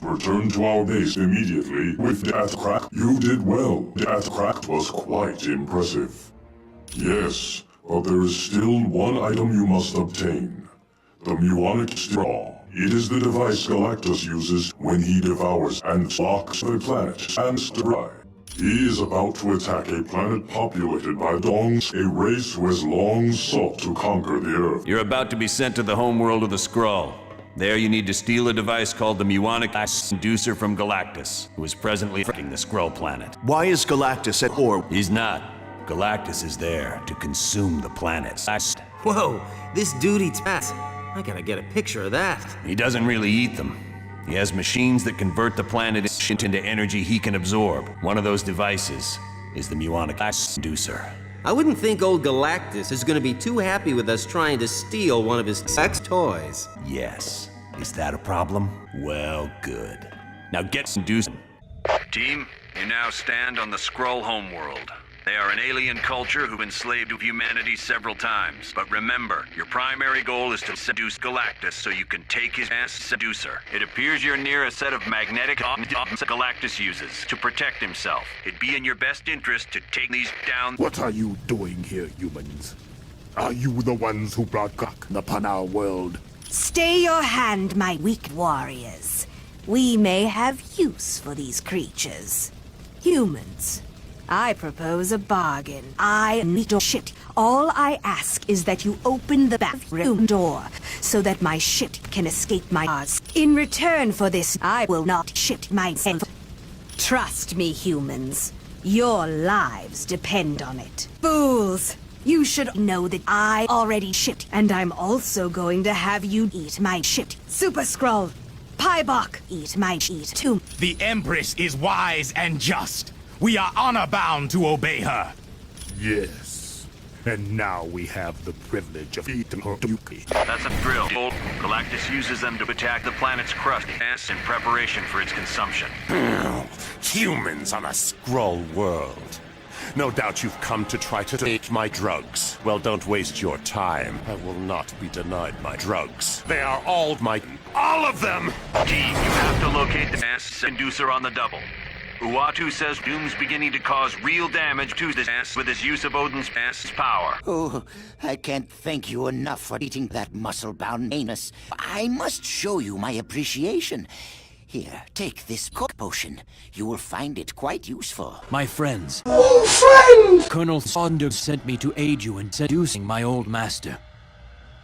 Return to our base immediately with that crack. You did well. That crack was quite impressive. Yes, but there is still one item you must obtain. The muonic straw. It is the device Galactus uses when he devours and locks the planet and dry. He is about to attack a planet populated by Dongs, a race who has long sought to conquer the Earth. You're about to be sent to the homeworld of the Skrull. There you need to steal a device called the muonic Seducer from Galactus, who is presently fucking the Skrull planet. Why is Galactus at war? He's not. Galactus is there to consume the planets. Whoa, this dude eats bats. I gotta get a picture of that. He doesn't really eat them. He has machines that convert the planet into energy he can absorb. One of those devices is the muonic Seducer. I wouldn't think old Galactus is gonna be too happy with us trying to steal one of his sex toys. Yes. Is that a problem? Well, good. Now get Seducing. Team, you now stand on the Skrull homeworld. They are an alien culture who enslaved humanity several times. But remember, your primary goal is to seduce Galactus so you can take his ass Seducer. It appears you're near a set of magnetic arms Galactus uses to protect himself. It'd be in your best interest to take these down. What are you doing here, humans? Are you the ones who brought crack upon our world? Stay your hand, my weak warriors. We may have use for these creatures. Humans. I propose a bargain. I need your shit. All I ask is that you open the bathroom door so that my shit can escape my arms. In return for this, I will not shit myself. Trust me, humans. Your lives depend on it. Fools! You should know that I already shit, and I'm also going to have you eat my shit. Super Skrull! Piebok! Eat my shit too. The Empress is wise and just. We are honor-bound to obey her. Yes. And now we have the privilege of eating her dookie. That's a drill. Galactus uses them to attack the planet's crust in preparation for its consumption. Humans on a Skrull world. No doubt you've come to try to take my drugs. Well, don't waste your time. I will not be denied my drugs. They are all of them! Team, you have to locate the ass Seducer on the double. Uatu says Doom's beginning to cause real damage to this ass with his use of Odin's ass power. Oh, I can't thank you enough for eating that muscle-bound anus. I must show you my appreciation. Here, take this cook potion. You will find it quite useful. My friends. Oh, friend! Colonel Saunders sent me to aid you in seducing my old master.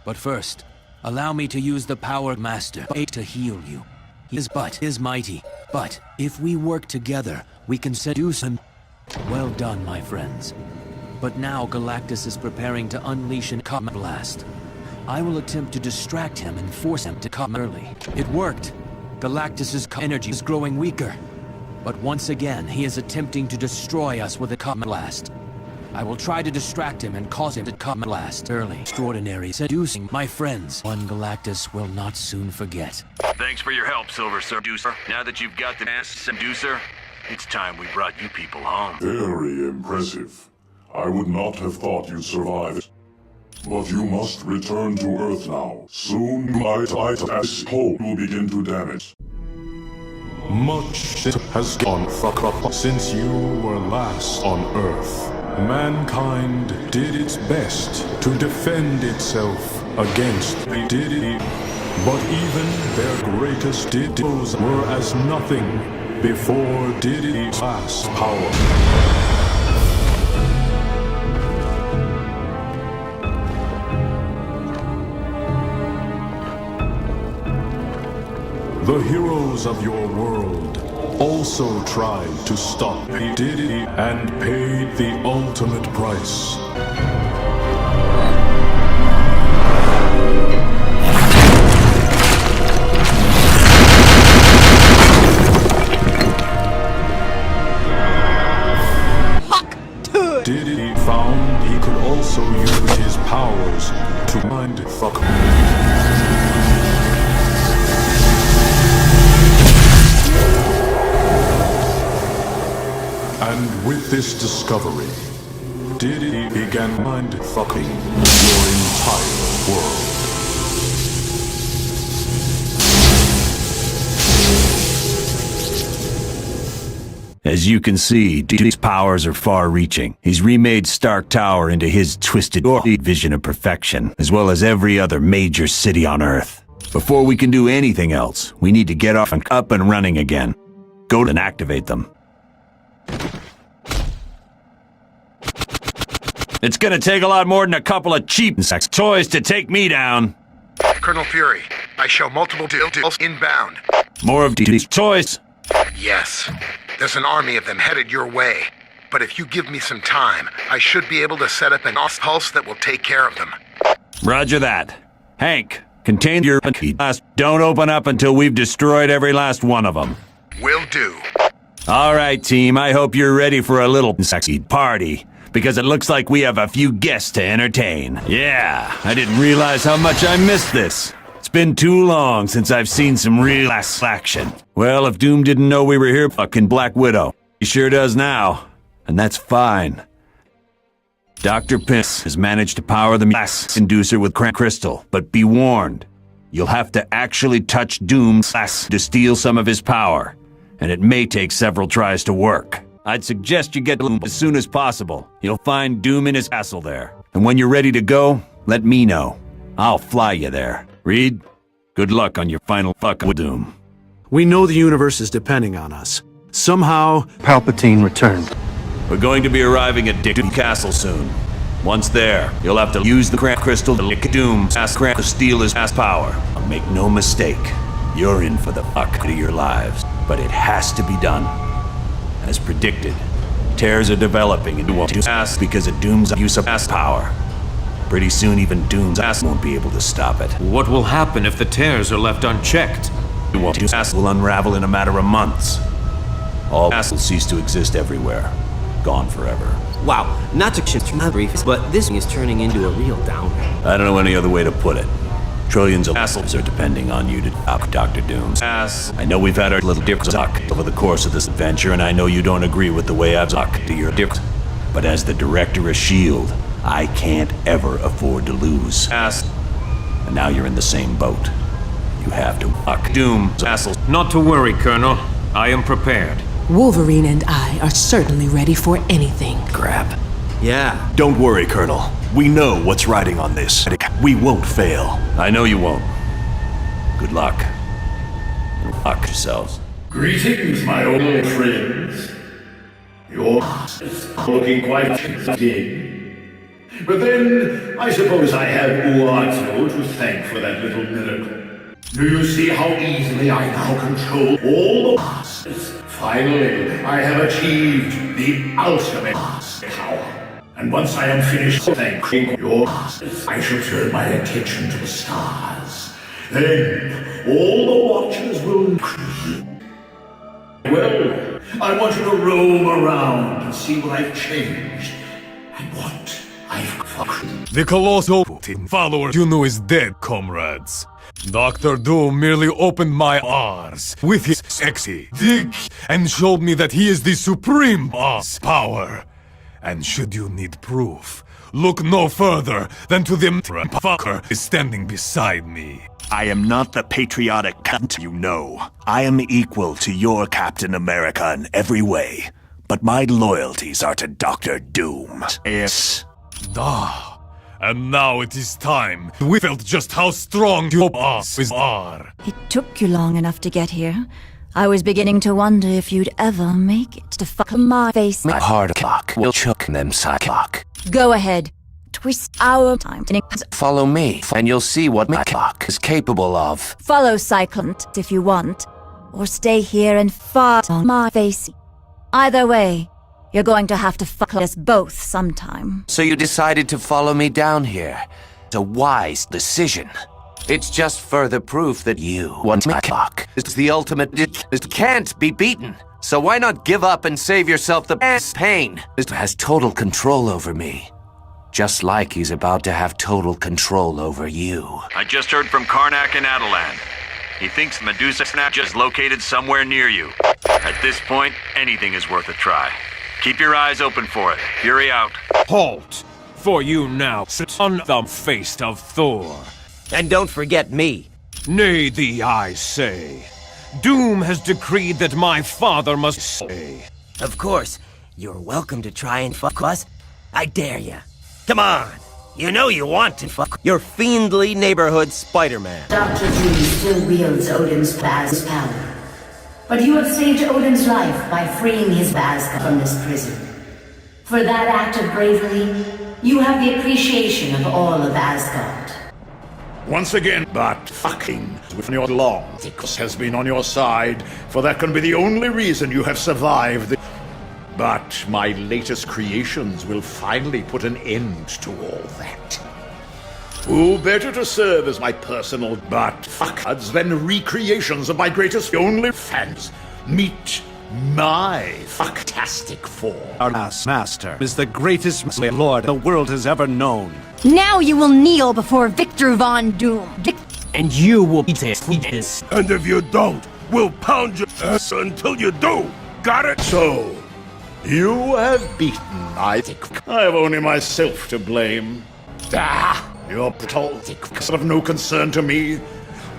But first, allow me to use the power of Master to heal you. His butt is mighty, but if we work together, we can seduce him. Well done, my friends. But now Galactus is preparing to unleash a comet blast. I will attempt to distract him and force him to come early. It worked. Galactus's energy is growing weaker. But once again, he is attempting to destroy us with a comet blast. I will try to distract him and cause him to come blast early. Extraordinary seducing, my friends. One Galactus will not soon forget. Thanks for your help, Silver Seducer. Now that you've got the ass Seducer, it's time we brought you people home. Very impressive. I would not have thought you'd survive it. But you must return to Earth now. Soon my Titan's hull will begin to damage. Much has gone fuck up since you were last on Earth. Mankind did its best to defend itself against the Diddy, but even their greatest Diddos were as nothing before Diddy's last power. The heroes of your world also tried to stop Diddy and paid the ultimate price. Diddy found he could also use his powers to mind fuck. And with this discovery, Diddy began mind-fucking your entire world. As you can see, Diddy's powers are far-reaching. He's remade Stark Tower into his twisted vision of perfection, as well as every other major city on Earth. Before we can do anything else, we need to get off and up and running again. Go and activate them. It's gonna take a lot more than a couple of cheap sex toys to take me down. Colonel Fury, I show multiple deals inbound. More of Diddy's toys? Yes. There's an army of them headed your way. But if you give me some time, I should be able to set up an pulse that will take care of them. Roger that. Hank, contain your blast. Don't open up until we've destroyed every last one of them. Will do. All right, team, I hope you're ready for a little sexy party, because it looks like we have a few guests to entertain. Yeah, I didn't realize how much I missed this. It's been too long since I've seen some real action. Well, if Doom didn't know we were here, fucking Black Widow. He sure does now, and that's fine. Dr. Pince has managed to power the glass inducer with crystal, but be warned, you'll have to actually touch Doom's glass to steal some of his power, and it may take several tries to work. I'd suggest you get to him as soon as possible. You'll find Doom in his castle there. And when you're ready to go, let me know. I'll fly you there. Reed, good luck on your final fuck with Doom. We know the universe is depending on us. Somehow, Palpatine returned. We're going to be arriving at Doom Castle soon. Once there, you'll have to use the crystal to lick Doom's ass to steal his ass power. Make no mistake, you're in for the fuck of your lives. But it has to be done. As predicted, tears are developing into Doom's ass because of Doom's use of ass power. Pretty soon even Doom's ass won't be able to stop it. What will happen if the tears are left unchecked? Doom's ass will unravel in a matter of months. All ass will cease to exist everywhere. Gone forever. Wow, not to change my brief, but this is turning into a real downer. I don't know any other way to put it. Trillions of assholes are depending on you to stop Dr. Doom's ass. I know we've had our little differences over the course of this adventure, and I know you don't agree with the way I've talked to your difference. But as the director of S.H.I.E.L.D., I can't ever afford to lose. Ass. And now you're in the same boat. You have to fuck Doom's assholes. Not to worry, Colonel. I am prepared. Wolverine and I are certainly ready for anything. Crap. Yeah. Don't worry, Colonel. We know what's riding on this. We won't fail. I know you won't. Good luck. And fuck yourselves. Greetings, my old friends. Your ass is looking quite interesting. But then, I suppose I have Uatu to thank for that little miracle. Do you see how easily I now control all the asses? Finally, I have achieved the ultimate ass power. And once I am finished thanking your asses, I shall turn my attention to the stars. Then, all the watchers will increase. Well, I want you to roam around and see what I've changed, and what I've fucked. The colossal follower you know is dead, comrades. Dr. Doom merely opened my arms with his sexy dick and showed me that he is the supreme boss power. And should you need proof, look no further than to the fucker is standing beside me. I am not the patriotic cunt you know. I am equal to your Captain America in every way. But my loyalties are to Dr. Doom. Yes. And now it is time. We felt just how strong your asses are. It took you long enough to get here. I was beginning to wonder if you'd ever make it to fuck my face. My hard clock will choke them cyclock. Go ahead. Twist our time. Follow me, and you'll see what my clock is capable of. Follow Cyclone if you want. Or stay here and fart on my face. Either way, you're going to have to fuck us both sometime. So you decided to follow me down here. It's a wise decision. It's just further proof that you want my clock. It's the ultimate. It can't be beaten. So why not give up and save yourself the pain? It has total control over me. Just like he's about to have total control over you. I just heard from Karnak and Adelan. He thinks Medusa Snatch is located somewhere near you. At this point, anything is worth a try. Keep your eyes open for it. Fury out. Halt! For you now sit on the face of Thor. And don't forget me. Nay thee, I say. Doom has decreed that my father must stay. Of course, you're welcome to try and fuck us. I dare ya. Come on! You know you want to fuck your fiendly neighborhood Spider-Man. Dr. Doom still wields Odin's power. But you have saved Odin's life by freeing his Asgard from this prison. For that act of bravery, you have the appreciation of all of Asgard. Once again, but fucking with your long has been on your side, for that can be the only reason you have survived. But my latest creations will finally put an end to all that. Who better to serve as my personal fuckhards than recreations of my greatest only fans? Meet my fucktastic form. Our master is the greatest lord the world has ever known. Now you will kneel before Victor Von Doom. And you will eat this. And if you don't, we'll pound your ass until you do. Got it? So, you have beaten, I think. I have only myself to blame. Your politics are of no concern to me.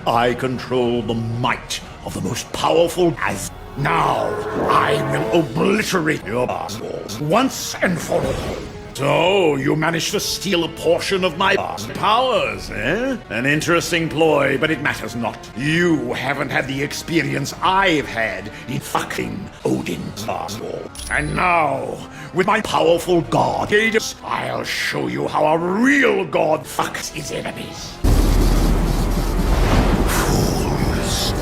I control the might of the most powerful as. Now, I will obliterate your assholes once and for all. So, you managed to steal a portion of my powers, eh? An interesting ploy, but it matters not. You haven't had the experience I've had in fucking Odin's asshole. And now, with my powerful god, I'll show you how a real god fucks his enemies. Fools.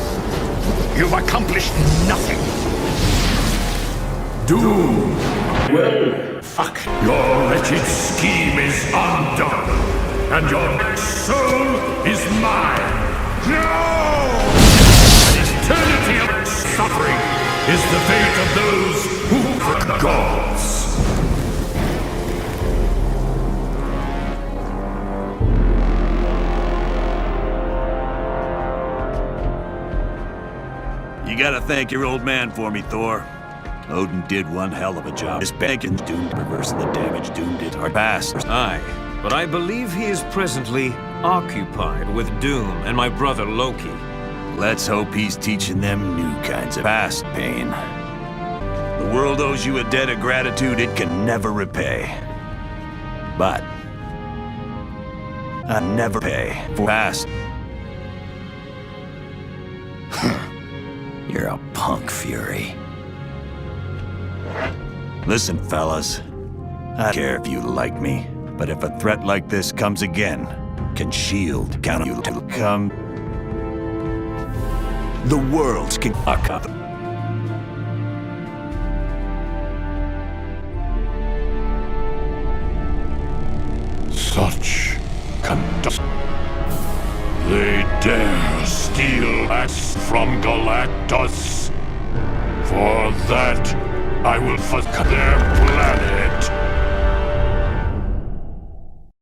You've accomplished nothing. Doom. Well, fuck. Your wretched scheme is undone, and your soul is mine. No! An eternity of suffering is the fate of those who are gods. You gotta thank your old man for me, Thor. Odin did one hell of a job. His begging Doom reversing the damage Doom did our past. Aye, but I believe he is presently occupied with Doom and my brother Loki. Let's hope he's teaching them new kinds of past pain. The world owes you a debt of gratitude it can never repay. But I never pay for past. You're a punk, Fury. Listen, fellas. I don't care if you like me, but if a threat like this comes again, can S.H.I.E.L.D. count on you to come? The world can fuck up. Such conduct. They dare steal us from Galactus. For that, I will fuck their planet.